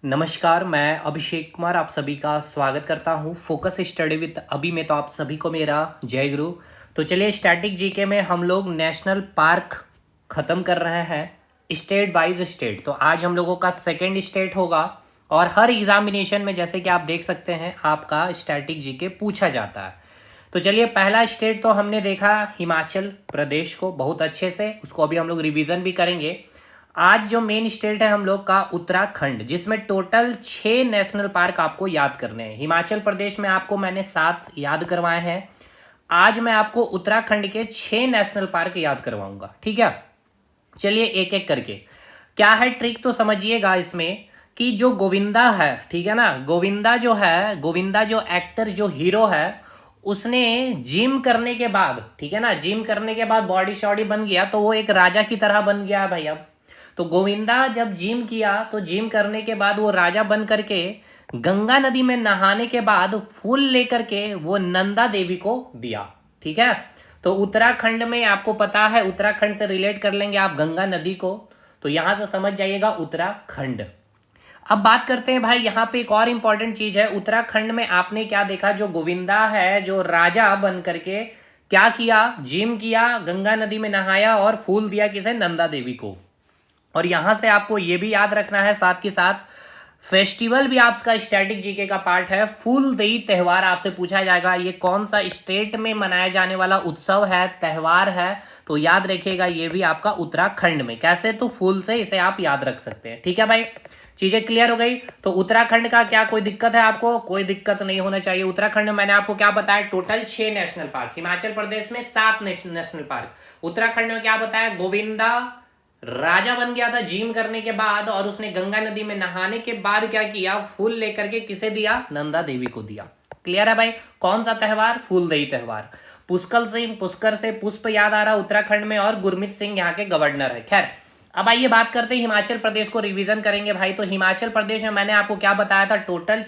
नमस्कार, मैं अभिषेक कुमार आप सभी का स्वागत करता हूँ फोकस स्टडी विद अभी में। तो आप सभी को मेरा जय गुरु। तो चलिए, स्टैटिक जीके में हम लोग नेशनल पार्क ख़त्म कर रहे हैं स्टेट वाइज स्टेट। तो आज हम लोगों का सेकंड स्टेट होगा और हर एग्जामिनेशन में जैसे कि आप देख सकते हैं आपका स्टैटिक जीके पूछा जाता है। तो चलिए, पहला स्टेट तो हमने देखा हिमाचल प्रदेश को बहुत अच्छे से, उसको अभी हम लोग रिवीजन भी करेंगे। आज जो मेन स्टेट है हम लोग का उत्तराखंड, जिसमें टोटल 6 नेशनल पार्क आपको याद करने हैं। हिमाचल प्रदेश में आपको मैंने 7 याद करवाए हैं। आज मैं आपको उत्तराखंड के 6 नेशनल पार्क याद करवाऊंगा, ठीक है। चलिए एक एक करके, क्या है ट्रिक तो समझिएगा इसमें कि जो गोविंदा है, ठीक है ना, गोविंदा जो है, गोविंदा जो एक्टर जो हीरो है, उसने जिम करने के बाद, ठीक है ना, जिम करने के बाद बॉडी शॉडी बन गया तो वो एक राजा की तरह बन गया भाई। अब तो गोविंदा जब जिम किया तो जिम करने के बाद वो राजा बन करके गंगा नदी में नहाने के बाद फूल लेकर के वो नंदा देवी को दिया, ठीक है। तो उत्तराखंड में आपको पता है, उत्तराखंड से रिलेट कर लेंगे आप गंगा नदी को, तो यहां से समझ जाइएगा उत्तराखंड। अब बात करते हैं भाई, यहाँ पे एक और इंपॉर्टेंट चीज है। उत्तराखंड में आपने क्या देखा, जो गोविंदा है जो राजा बन करके क्या किया, जिम किया, गंगा नदी में नहाया और फूल दिया किसे, नंदा देवी को। और यहां से आपको ये भी याद रखना है, साथ के साथ फेस्टिवल भी आपका स्टैटिक जीके का पार्ट है। फूलदेई त्योहार आपसे पूछा जाएगा, ये कौन सा स्टेट में मनाया जाने वाला उत्सव है, त्योहार है, तो याद रखिएगा ये भी आपका उत्तराखंड में। कैसे, तो फूल से इसे आप याद रख सकते हैं, ठीक है भाई। चीजें क्लियर हो गई। तो उत्तराखंड का क्या कोई दिक्कत है आपको? कोई दिक्कत नहीं होना चाहिए। उत्तराखंड में मैंने आपको क्या बताया, total 6 national park. Himachal Pradesh में 7 नेशनल पार्क। उत्तराखंड में क्या बताया, गोविंदा राजा बन गया था जिम करने के बाद, और उसने गंगा नदी में नहाने के बाद क्या किया, फूल लेकर के किसे दिया, नंदा देवी को दिया। क्लियर है भाई। कौन सा त्योहार, फूलदेई त्योहार। पुष्कर से पुष्प याद आ रहा उत्तराखंड में, और गुरमीत सिंह यहाँ के गवर्नर है। खैर, अब आइए बात करते हैं हिमाचल प्रदेश को रिवीजन करेंगे भाई। तो हिमाचल प्रदेश में मैंने आपको क्या बताया था, टोटल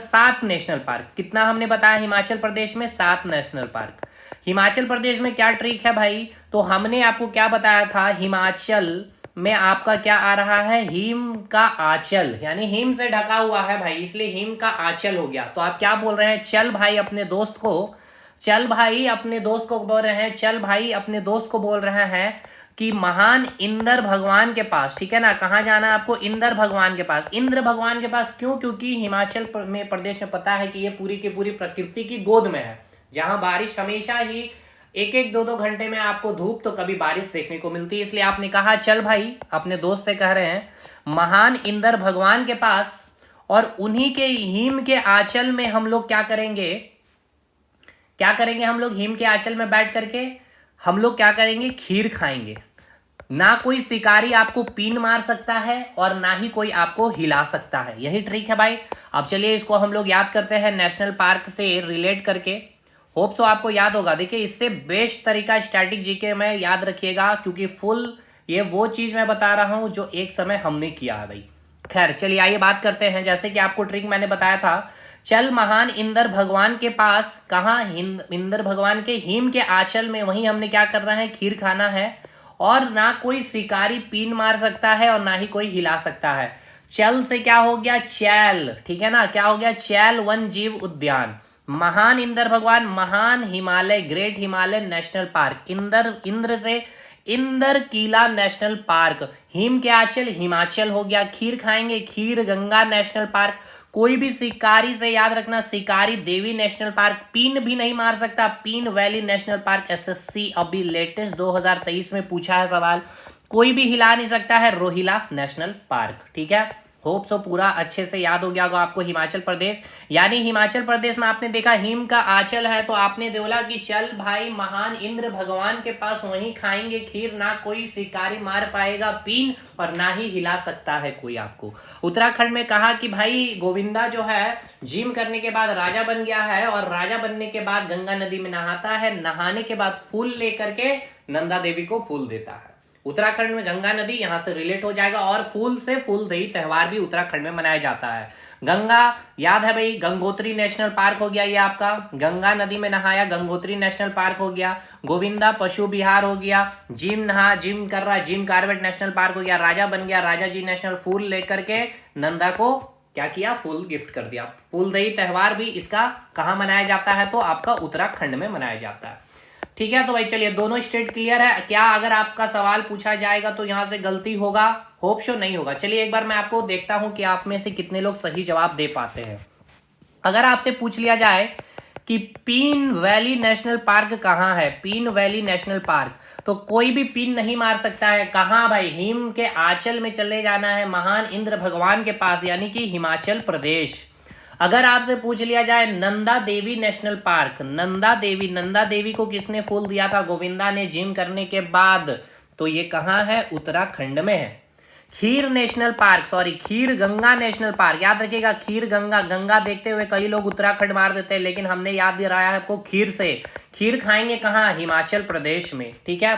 7 नेशनल पार्क। कितना हमने बताया हिमाचल प्रदेश में, 7 नेशनल पार्क। हिमाचल प्रदेश में क्या ट्रिक है भाई, तो हमने आपको क्या बताया था, हिमाचल में आपका क्या आ रहा है, हिम का आंचल, यानी हिम से ढका हुआ है भाई, इसलिए हिम का आंचल हो गया। तो आप क्या बोल रहे हैं, चल भाई अपने दोस्त को, चल भाई अपने दोस्त को बोल रहे हैं, चल भाई अपने दोस्त को बोल रहे हैं कि महान इंद्र भगवान के पास, ठीक है ना। कहाँ जाना है आपको, इंद्र भगवान के पास। इंद्र भगवान के पास क्यों, क्योंकि हिमाचल प्रदेश में पता है कि ये पूरी की पूरी प्रकृति की गोद में है, जहां बारिश हमेशा ही एक एक दो दो घंटे में आपको धूप तो कभी बारिश देखने को मिलती है। इसलिए आपने कहा चल भाई, अपने दोस्त से कह रहे हैं, महान इंद्र भगवान के पास, और उन्हीं के हिम के आंचल में हम लोग क्या करेंगे, क्या करेंगे हम लोग, हिम के आंचल में बैठ करके हम लोग क्या करेंगे, खीर खाएंगे। ना कोई शिकारी आपको पीन मार सकता है और ना ही कोई आपको हिला सकता है। यही ट्रिक है भाई। अब चलिए इसको हम लोग याद करते हैं नेशनल पार्क से रिलेट करके। होप सो आपको याद होगा। देखिए, इससे बेस्ट तरीका स्टैटिक जीके में याद रखिएगा, क्योंकि फुल ये वो चीज मैं बता रहा हूं जो एक समय हमने किया है भाई। खैर चलिए आइए बात करते हैं। जैसे कि आपको ट्रिक मैंने बताया था, चल महान इंद्र भगवान के पास, कहाँ, इंद्र भगवान के हिम के आंचल में, वहीं हमने क्या करना है, खीर खाना है। और ना कोई शिकारी पीन मार सकता है और ना ही कोई हिला सकता है। चल से क्या हो गया, चैल, ठीक है ना, क्या हो गया, चैल वन जीव उद्यान। महान इंद्र भगवान, महान Himalaya, great Himalaya national park. Indra से इंद्र किला नेशनल पार्क। हिम के आंचल हिमाचल हो गया। खीर खाएंगे, खीर गंगा नेशनल पार्क। कोई भी शिकारी से याद रखना, शिकारी देवी नेशनल पार्क। पीन भी नहीं मार सकता, पीन वैली नेशनल पार्क। एसएससी अभी लेटेस्ट 2023 में पूछा है सवाल। कोई भी हिला नहीं सकता है, रोहिला नेशनल पार्क, ठीक है। होप सो पूरा अच्छे से याद हो गया होगा आपको हिमाचल प्रदेश। यानी हिमाचल प्रदेश में आपने देखा हिम का आंचल है, तो आपने बोला कि चल भाई महान इंद्र भगवान के पास, वहीं खाएंगे खीर, ना कोई शिकारी मार पाएगा पीन और ना ही हिला सकता है कोई आपको। उत्तराखंड में कहा कि भाई गोविंदा जो है जिम करने के बाद राजा बन गया है, और राजा बनने के बाद गंगा नदी में नहाता है, नहाने के बाद फूल लेकर के नंदा देवी को फूल देता है। उत्तराखंड में गंगा नदी यहाँ से रिलेट हो जाएगा। और फूल से फूलदेई त्योहार भी उत्तराखंड में मनाया जाता है। गंगा याद है भाई, गंगोत्री नेशनल पार्क हो गया ये आपका, गंगा नदी में नहाया, गंगोत्री नेशनल पार्क हो गया। गोविंदा पशु विहार हो गया, जिम कर रहा, जिम कॉर्बेट नेशनल पार्क हो गया। राजा बन गया, राजा जी नेशनल, फूल लेकर के नंदा को क्या किया, फूल गिफ्ट कर दिया। फूलदेई त्योहार भी इसका कहाँ मनाया जाता है, तो आपका उत्तराखंड में मनाया जाता है। ठीक है, तो भाई चलिए दोनों स्टेट क्लियर है। क्या अगर आपका सवाल पूछा जाएगा तो यहां से गलती होगा, होप शो नहीं होगा। चलिए एक बार मैं आपको देखता हूं कि आप में से कितने लोग सही जवाब दे पाते हैं। अगर आपसे पूछ लिया जाए कि पीन वैली नेशनल पार्क कहाँ है, पीन वैली नेशनल पार्क, तो कोई भी पिन नहीं मार सकता है। कहाँ भाई, हिम के आंचल में चले जाना है, महान इंद्र भगवान के पास, यानी कि हिमाचल प्रदेश। अगर आपसे पूछ लिया जाए नंदा देवी नेशनल पार्क, नंदा देवी को किसने फूल दिया था, गोविंदा ने जिम करने के बाद, तो ये कहाँ है, उत्तराखंड में है। खीर नेशनल पार्क, सॉरी खीर गंगा नेशनल पार्क, याद रखिएगा खीर गंगा, गंगा देखते हुए कई लोग उत्तराखंड मार देते हैं, लेकिन हमने याद दिलाया है आपको खीर से। खीर खाएंगे कहाँ, हिमाचल प्रदेश में। ठीक है,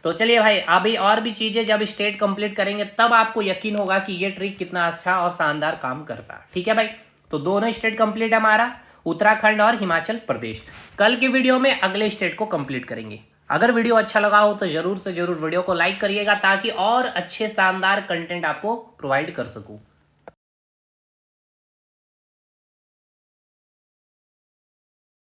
तो चलिए भाई अभी और भी चीजें जब स्टेट कंप्लीट करेंगे तब आपको यकीन होगा कि ये ट्रिक कितना अच्छा और शानदार काम करता है। ठीक है भाई, तो दोनों स्टेट कंप्लीट है हमारा, उत्तराखंड और हिमाचल प्रदेश। कल के वीडियो में अगले स्टेट को कंप्लीट करेंगे। अगर वीडियो अच्छा लगा हो तो जरूर से जरूर वीडियो को लाइक करिएगा, ताकि और अच्छे शानदार कंटेंट आपको प्रोवाइड कर सकूं।